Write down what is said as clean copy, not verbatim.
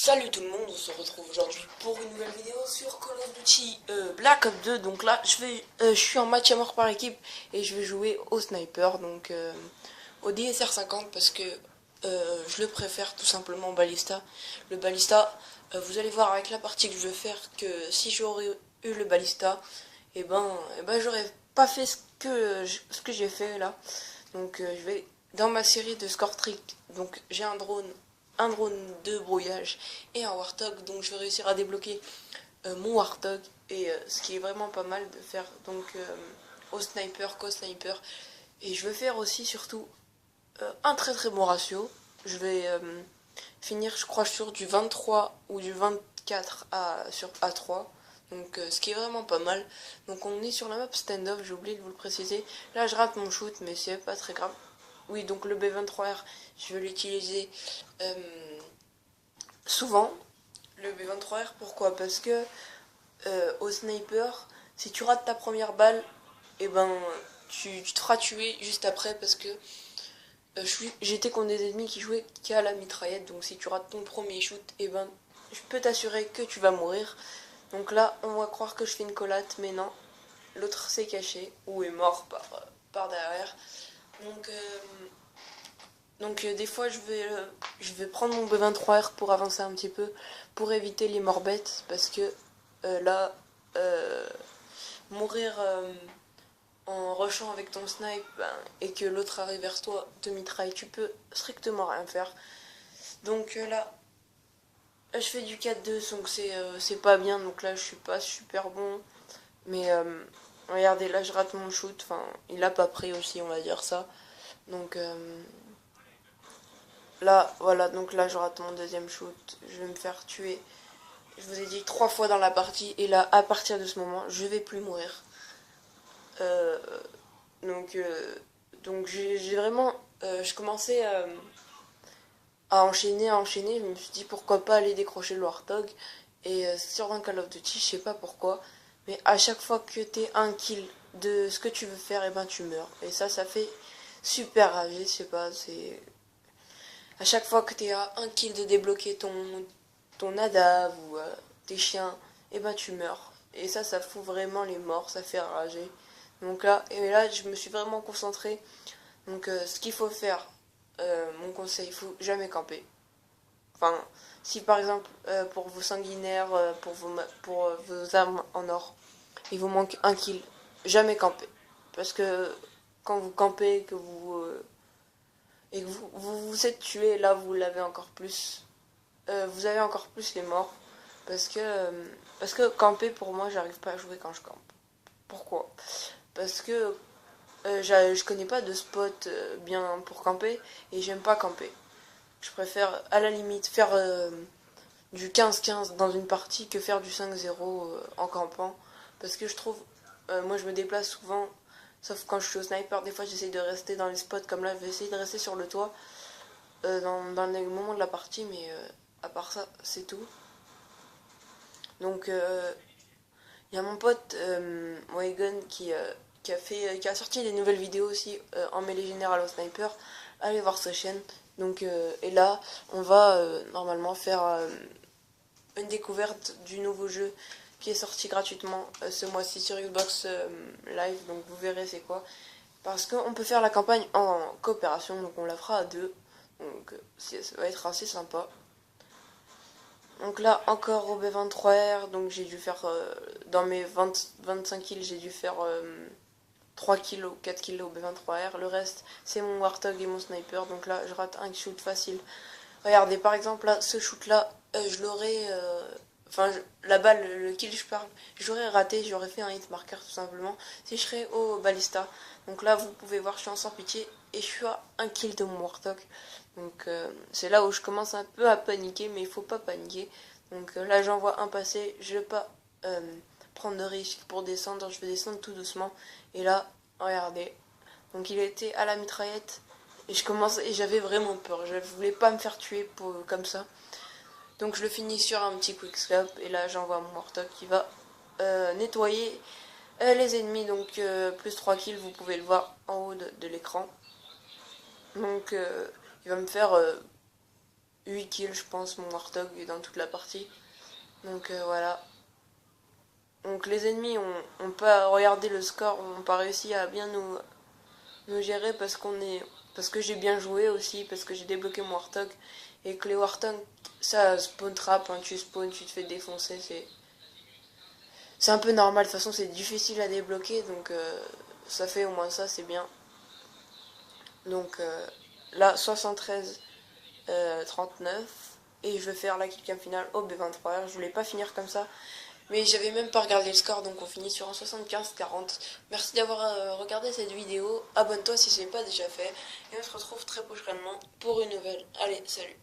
Salut tout le monde, on se retrouve aujourd'hui pour une nouvelle vidéo sur Call of Duty Black Ops 2. Donc là, je suis en match à mort par équipe et je vais jouer au sniper, donc au DSR 50 parce que je le préfère tout simplement au balista. Le balista, vous allez voir avec la partie que je vais faire que si j'aurais eu le balista, et ben j'aurais pas fait ce que j'ai fait là. Donc je vais dans ma série de score trick. Donc j'ai un drone de brouillage et un Warthog. Donc je vais réussir à débloquer mon Warthog et ce qui est vraiment pas mal de faire donc au sniper qu'au sniper. Et je vais faire aussi surtout un très très bon ratio. Je vais finir je crois sur du 23 ou du 24 sur A3. Donc ce qui est vraiment pas mal. Donc on est sur la map stand-off, j'ai oublié de vous le préciser. Là je rate mon shoot mais c'est pas très grave. Oui, donc le B23R, je vais l'utiliser souvent. Le B23R, pourquoi? Parce que au sniper, si tu rates ta première balle, et ben tu te feras tuer juste après parce que j'étais contre des ennemis qui jouaient qu'à la mitraillette. Donc si tu rates ton premier shoot, et ben je peux t'assurer que tu vas mourir. Donc là, on va croire que je fais une collate, mais non. L'autre s'est caché ou est mort par derrière. Donc des fois je vais prendre mon B23R pour avancer un petit peu, pour éviter les morbettes, parce que là, mourir en rushant avec ton snipe et que l'autre arrive vers toi, te mitraille, tu peux strictement rien faire. Donc là, je fais du 4-2, donc c'est pas bien, donc là je suis pas super bon. Mais regardez, là je rate mon shoot, enfin il a pas pris aussi, on va dire ça. Donc là, voilà, donc là je rate mon deuxième shoot, je vais me faire tuer. Je vous ai dit 3 fois dans la partie, et là, à partir de ce moment, je vais plus mourir. Euh, donc, euh, donc j'ai vraiment, je commençais à enchaîner. Je me suis dit pourquoi pas aller décrocher le Warthog. Et sur un Call of Duty, je sais pas pourquoi, mais à chaque fois que t'es un kill de ce que tu veux faire, et ben tu meurs. Et ça fait super rager, je sais pas, c'est à chaque fois que t'es à un kill de débloquer ton ADAV ou tes chiens, et ben tu meurs. Et ça fout vraiment les morts, ça fait rager. Donc là, et là, je me suis vraiment concentré. Donc ce qu'il faut faire, mon conseil, il faut jamais camper. Enfin, si par exemple pour vos sanguinaires, pour vos armes en or, il vous manque un kill, jamais camper. Parce que quand vous campez, que et que vous êtes tué, là vous l'avez encore plus. Vous avez encore plus les morts. Parce que camper, pour moi, j'arrive pas à jouer quand je campe. Pourquoi? Parce que je connais pas de spot bien pour camper et j'aime pas camper. Je préfère à la limite faire du 15-15 dans une partie que faire du 5-0 en campant. Parce que je trouve, moi je me déplace souvent, sauf quand je suis au sniper, des fois j'essaye de rester dans les spots comme là, je vais essayer de rester sur le toit dans les moments de la partie, mais à part ça, c'est tout. Donc il y a mon pote Wagon qui a sorti des nouvelles vidéos aussi en mêlée générale au sniper. Allez voir sa chaîne. Donc et là, on va normalement faire une découverte du nouveau jeu qui est sorti gratuitement ce mois-ci sur Xbox Live. Donc vous verrez c'est quoi. Parce qu'on peut faire la campagne en coopération, donc on la fera à deux. Donc ça va être assez sympa. Donc là, encore au B23R, donc j'ai dû faire, dans mes 25 kills, j'ai dû faire 3 kills ou 4 kills au B23R. Le reste, c'est mon Warthog et mon sniper, donc là, je rate un shoot facile. Regardez, par exemple, là, ce shoot-là, je l'aurais... Enfin, la balle, le kill, je parle, j'aurais raté, j'aurais fait un hit marker tout simplement, si je serais au balista. Donc là, vous pouvez voir, je suis en sans pitié, et je suis à un kill de mon Warthog. Donc c'est là où je commence un peu à paniquer, mais il faut pas paniquer. Donc là j'en vois un passer, je vais pas prendre de risque pour descendre, je vais descendre tout doucement. Et là, regardez, donc il était à la mitraillette et j'avais vraiment peur, je voulais pas me faire tuer comme ça. Donc je le finis sur un petit quickscope et là j'envoie mon Warthog qui va nettoyer les ennemis. Donc plus 3 kills, vous pouvez le voir en haut de l'écran. Donc il va me faire 8 kills, je pense, mon Warthog dans toute la partie. Donc voilà. Donc les ennemis ont pas regardé le score, ont pas réussi à bien nous gérer parce que j'ai bien joué aussi, parce que j'ai débloqué mon Warthog. Et que les Warthog, ça spawn trap, hein, tu spawns, tu te fais défoncer, c'est un peu normal. De toute façon, c'est difficile à débloquer, donc ça fait au moins ça, c'est bien. Donc là, 73 39. Et je vais faire la killcam finale au B23R. Je voulais pas finir comme ça. Mais j'avais même pas regardé le score, donc on finit sur un 75-40. Merci d'avoir regardé cette vidéo. Abonne-toi si ce n'est pas déjà fait. Et on se retrouve très prochainement pour une nouvelle. Allez, salut.